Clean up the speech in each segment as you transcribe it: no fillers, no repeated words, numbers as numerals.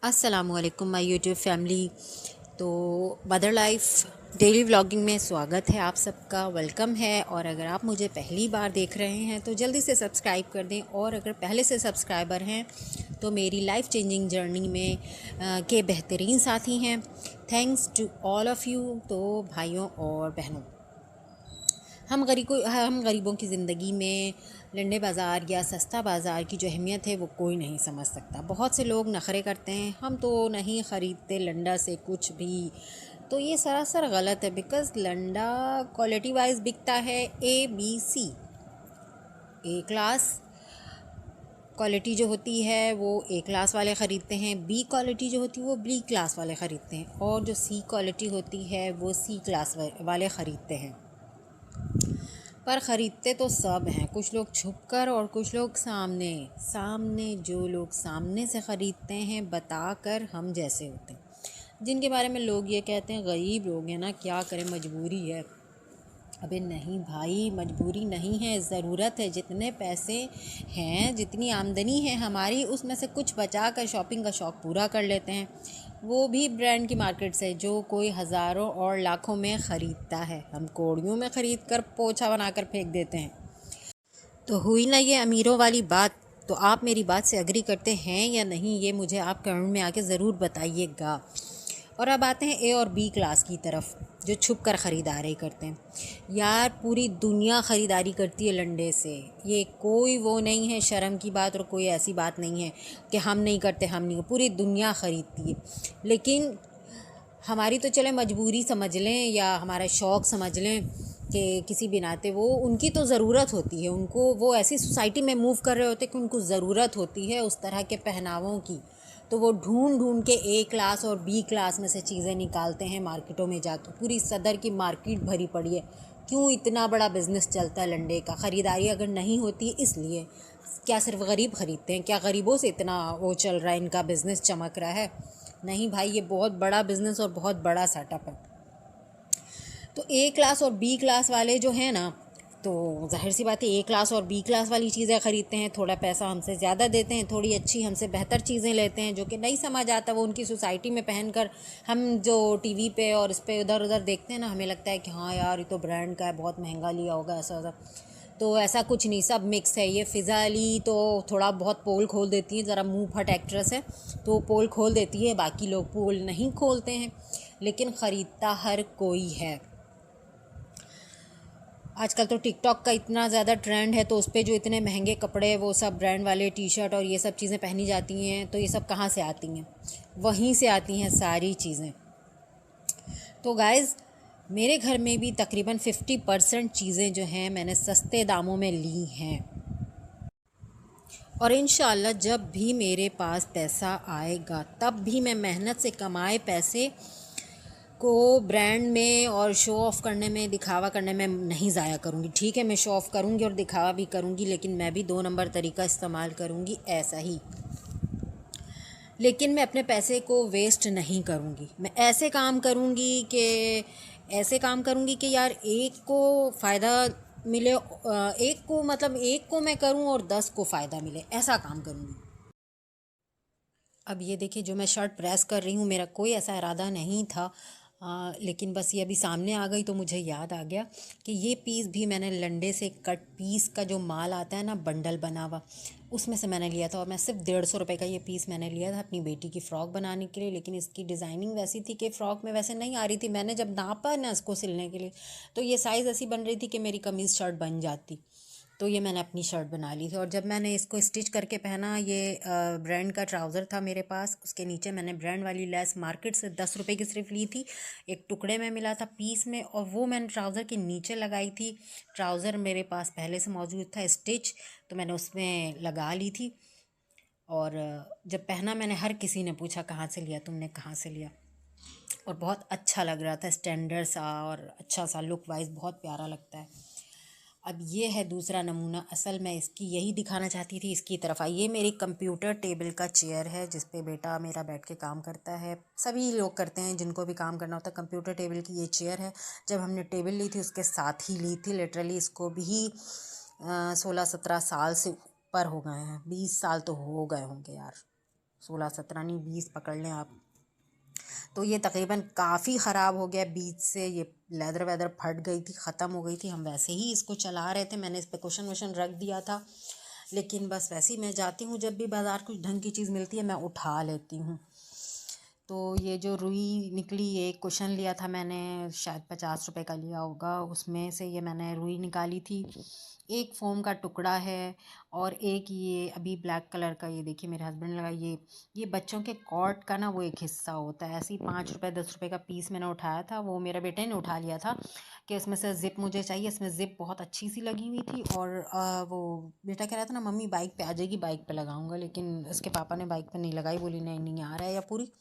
अस्सलामुअलैकुम my YouTube family. तो mother life daily vlogging में स्वागत है, आप सबका वेलकम है। और अगर आप मुझे पहली बार देख रहे हैं तो जल्दी से सब्सक्राइब कर दें, और अगर पहले से सब्सक्राइबर हैं तो मेरी लाइफ चेंजिंग जर्नी में के बेहतरीन साथी हैं। Thanks to all of you. तो भाइयों और बहनों, हम गरीबों की ज़िंदगी में लंडे बाज़ार या सस्ता बाज़ार की जो अहमियत है वो कोई नहीं समझ सकता। बहुत से लोग नखरे करते हैं, हम तो नहीं ख़रीदते लंडा से कुछ भी। तो ये सरासर गलत है, बिकॉज़ लंडा क्वालिटी वाइज बिकता है ABC। ए क्लास क्वालिटी जो होती है वो ए क्लास वाले ख़रीदते हैं, बी क्वालिटी जो होती है वो बी क्लास वाले ख़रीदते हैं, और जो सी क्वालिटी होती है वो सी क्लास वाले ख़रीदते हैं। पर ख़रीदते तो सब हैं, कुछ लोग छुप कर और कुछ लोग सामने सामने। जो लोग सामने से ख़रीदते हैं बताकर हम जैसे होते हैं, जिनके बारे में लोग ये कहते हैं गरीब लोग हैं ना, क्या करें, मजबूरी है। अबे नहीं भाई, मजबूरी नहीं है, ज़रूरत है। जितने पैसे हैं, जितनी आमदनी है हमारी, उसमें से कुछ बचा कर शॉपिंग का शौक़ पूरा कर लेते हैं, वो भी ब्रांड की मार्केट से, जो कोई हज़ारों और लाखों में ख़रीदता है। हम कौड़ियों में ख़रीद कर पोछा बना कर फेंक देते हैं। तो हुई ना ये अमीरों वाली बात। तो आप मेरी बात से एग्री करते हैं या नहीं, ये मुझे आप कमेंट में आके ज़रूर बताइएगा। और अब आते हैं ए और बी क्लास की तरफ, जो छुप कर ख़रीदारी करते हैं। यार पूरी दुनिया ख़रीदारी करती है लंडे से, ये कोई वो नहीं है शर्म की बात, और कोई ऐसी बात नहीं है कि हम नहीं करते, हम नहीं, पूरी दुनिया ख़रीदती है। लेकिन हमारी तो चले मजबूरी समझ लें या हमारा शौक़ समझ लें कि किसी भी नाते वो उनकी तो ज़रूरत होती है, उनको वो ऐसी सोसाइटी में मूव कर रहे होते हैं कि उनको ज़रूरत होती है उस तरह के पहनावों की। तो वो ढूंढ ढूंढ के ए क्लास और बी क्लास में से चीज़ें निकालते हैं मार्केटों में जाके। पूरी सदर की मार्केट भरी पड़ी है। क्यों इतना बड़ा बिज़नेस चलता है लंडे का? ख़रीदारी अगर नहीं होती इसलिए। क्या सिर्फ गरीब ख़रीदते हैं? क्या गरीबों से इतना वो चल रहा है, इनका बिज़नेस चमक रहा है? नहीं भाई, ये बहुत बड़ा बिज़नेस और बहुत बड़ा सेटअप है। तो ए क्लास और बी क्लास वाले जो हैं ना, तो ज़ाहिर सी बात है ए क्लास और बी क्लास वाली चीज़ें ख़रीदते हैं, थोड़ा पैसा हमसे ज़्यादा देते हैं, थोड़ी अच्छी हमसे बेहतर चीज़ें लेते हैं, जो कि नहीं समझ आता वो उनकी सोसाइटी में पहनकर। हम जो टीवी पे और इस पे उधर उधर देखते हैं ना, हमें लगता है कि हाँ यार ये तो ब्रांड का है, बहुत महंगा लिया होगा, ऐसा ऐसा। तो ऐसा कुछ नहीं, सब मिक्स है। ये फ़िज़ा अली तो थोड़ा बहुत पोल खोल देती है, ज़रा मुंह फट एक्ट्रेस है तो पोल खोल देती है, बाकी लोग पोल नहीं खोलते हैं। लेकिन ख़रीदता हर कोई है। आजकल तो टिकटॉक का इतना ज़्यादा ट्रेंड है, तो उस पर जो इतने महंगे कपड़े, वो सब ब्रांड वाले टी शर्ट और ये सब चीज़ें पहनी जाती हैं, तो ये सब कहाँ से आती हैं? वहीं से आती हैं सारी चीज़ें। तो गाइज़, मेरे घर में भी तकरीबन 50% चीज़ें जो हैं मैंने सस्ते दामों में ली हैं। और इंशाल्लाह जब भी मेरे पास पैसा आएगा, तब भी मैं मेहनत से कमाए पैसे को ब्रांड में और शो ऑफ़ करने में, दिखावा करने में नहीं ज़ाया करूँगी। ठीक है, मैं शो ऑफ़ करूँगी और दिखावा भी करूँगी, लेकिन मैं भी 2 नंबर तरीका इस्तेमाल करूँगी, ऐसा ही। लेकिन मैं अपने पैसे को वेस्ट नहीं करूँगी। मैं ऐसे काम करूँगी कि यार एक को फ़ायदा मिले, एक को मतलब एक को मैं करूँ और 10 को फ़ायदा मिले, ऐसा काम करूँगी। अब ये देखिए, जो मैं शर्ट प्रेस कर रही हूँ, मेरा कोई ऐसा इरादा नहीं था, लेकिन बस ये अभी सामने आ गई तो मुझे याद आ गया कि ये पीस भी मैंने लंडे से कट पीस का जो माल आता है ना, बंडल बना हुआ, उसमें से मैंने लिया था। और मैं सिर्फ 150 रुपये का ये पीस मैंने लिया था अपनी बेटी की फ़्रॉक बनाने के लिए। लेकिन इसकी डिज़ाइनिंग वैसी थी कि फ़्रॉक में वैसे नहीं आ रही थी। मैंने जब नापा ना इसको सिलने के लिए, तो ये साइज़ ऐसी बन रही थी कि मेरी कमीज़ शर्ट बन जाती। तो ये मैंने अपनी शर्ट बना ली थी। और जब मैंने इसको स्टिच करके पहना, ये ब्रांड का ट्राउज़र था मेरे पास, उसके नीचे मैंने ब्रांड वाली लेस मार्केट से 10 रुपये की सिर्फ ली थी, एक टुकड़े में मिला था पीस में, और वो मैंने ट्राउज़र के नीचे लगाई थी। ट्राउज़र मेरे पास पहले से मौजूद था स्टिच, तो मैंने उसमें लगा ली थी। और जब पहना मैंने, हर किसी ने पूछा कहाँ से लिया, तुमने कहाँ से लिया? और बहुत अच्छा लग रहा था, स्टैंडर्ड सा और अच्छा सा, लुक वाइज बहुत प्यारा लगता है। अब ये है दूसरा नमूना। असल मैं इसकी यही दिखाना चाहती थी, इसकी तरफ आई। ये मेरी कंप्यूटर टेबल का चेयर है, जिस पे बेटा मेरा बैठ के काम करता है। सभी लोग करते हैं जिनको भी काम करना होता है। कंप्यूटर टेबल की ये चेयर है। जब हमने टेबल ली थी उसके साथ ही ली थी। लिटरली इसको भी 16-17 साल से ऊपर हो गए हैं, 20 साल तो हो गए होंगे यार, 16-17 नहीं 20 पकड़ लें आप। तो ये तकरीबन काफ़ी ख़राब हो गया बीच से, ये लेदर वेदर फट गई थी, ख़त्म हो गई थी। हम वैसे ही इसको चला रहे थे, मैंने इस पर कुशन वशन रख दिया था, लेकिन बस वैसे ही मैं जाती हूँ जब भी बाज़ार कुछ ढंग की चीज़ मिलती है मैं उठा लेती हूँ। तो ये जो रुई निकली, ये एक कुशन लिया था मैंने, शायद 50 रुपए का लिया होगा, उसमें से ये मैंने रुई निकाली थी। एक फ़ोम का टुकड़ा है और एक ये अभी ब्लैक कलर का, ये देखिए मेरे हस्बैंड ने लगा, ये बच्चों के कॉर्ड का ना वो एक हिस्सा होता है। ऐसे ही 5 रुपए 10 रुपए का पीस मैंने उठाया था, वो मेरे बेटे ने उठा लिया था कि इसमें से ज़िप मुझे चाहिए। इसमें ज़िप बहुत अच्छी सी लगी हुई थी और वो बेटा कह रहा था ना मम्मी बाइक पे आ जाएगी, बाइक पे लगाऊंगा, लेकिन इसके पापा ने बाइक पे नहीं लगाई, बोली नहीं नहीं आ रहा है, या पूरी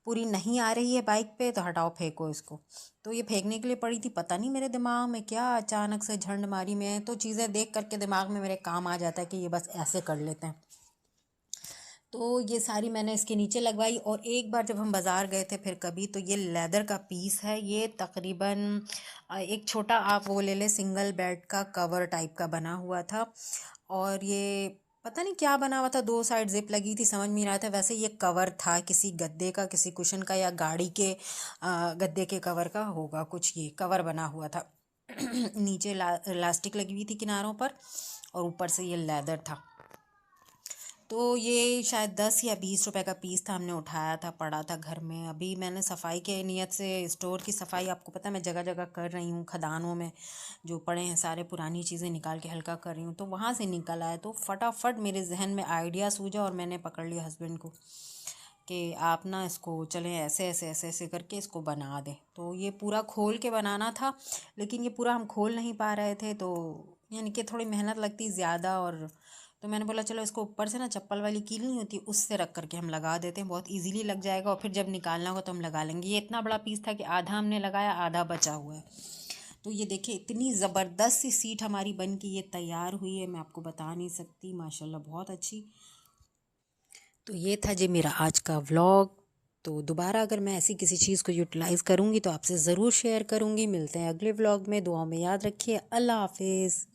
पूरी नहीं आ रही है बाइक पे तो हटाओ फेंको इसको। तो ये फेंकने के लिए पड़ी थी, पता नहीं मेरे दिमाग में क्या अचानक से झंड मारी। मैं तो चीज़ें देख करके दिमाग में मेरे काम आ जाता है कि ये बस ऐसे कर लेते हैं। तो ये सारी मैंने इसके नीचे लगवाई। और एक बार जब हम बाज़ार गए थे फिर कभी, तो ये लेदर का पीस है, ये तकरीबन एक छोटा आप वो ले ले, सिंगल बेड का कवर टाइप का बना हुआ था। और ये पता नहीं क्या बना हुआ था, 2 साइड जिप लगी थी, समझ में नहीं रहा था। वैसे ये कवर था किसी गद्दे का, किसी कुशन का, या गाड़ी के गद्दे के कवर का होगा कुछ, ये कवर बना हुआ था। नीचे इलास्टिक लगी हुई थी किनारों पर और ऊपर से ये लेदर था। तो ये शायद 10 या 20 रुपए का पीस था, हमने उठाया था, पड़ा था घर में। अभी मैंने सफाई के नियत से स्टोर की सफाई, आपको पता है मैं जगह जगह कर रही हूँ, खदानों में जो पड़े हैं सारे पुरानी चीज़ें निकाल के हल्का कर रही हूँ। तो वहाँ से निकल आया, तो फटाफट मेरे जहन में आइडिया सूझा और मैंने पकड़ लिया हस्बैंड को कि आप ना इसको चलें ऐसे ऐसे ऐसे ऐसे करके इसको बना दें। तो ये पूरा खोल के बनाना था, लेकिन ये पूरा हम खोल नहीं पा रहे थे, तो यानी कि थोड़ी मेहनत लगती ज़्यादा। और तो मैंने बोला चलो इसको ऊपर से ना चप्पल वाली कील नहीं होती, उससे रख करके हम लगा देते हैं, बहुत इजीली लग जाएगा, और फिर जब निकालना होगा तो हम लगा लेंगे। ये इतना बड़ा पीस था कि आधा हमने लगाया, आधा बचा हुआ है। तो ये देखिए इतनी ज़बरदस्त सी सीट हमारी बन के ये तैयार हुई है, मैं आपको बता नहीं सकती, माशाल्लाह बहुत अच्छी। तो ये था जी मेरा आज का व्लॉग। तो दोबारा अगर मैं ऐसी किसी चीज़ को यूटिलाइज़ करूँगी तो आपसे ज़रूर शेयर करूँगी। मिलते हैं अगले व्लॉग में, दुआ में याद रखिए। अल्लाह हाफिज़।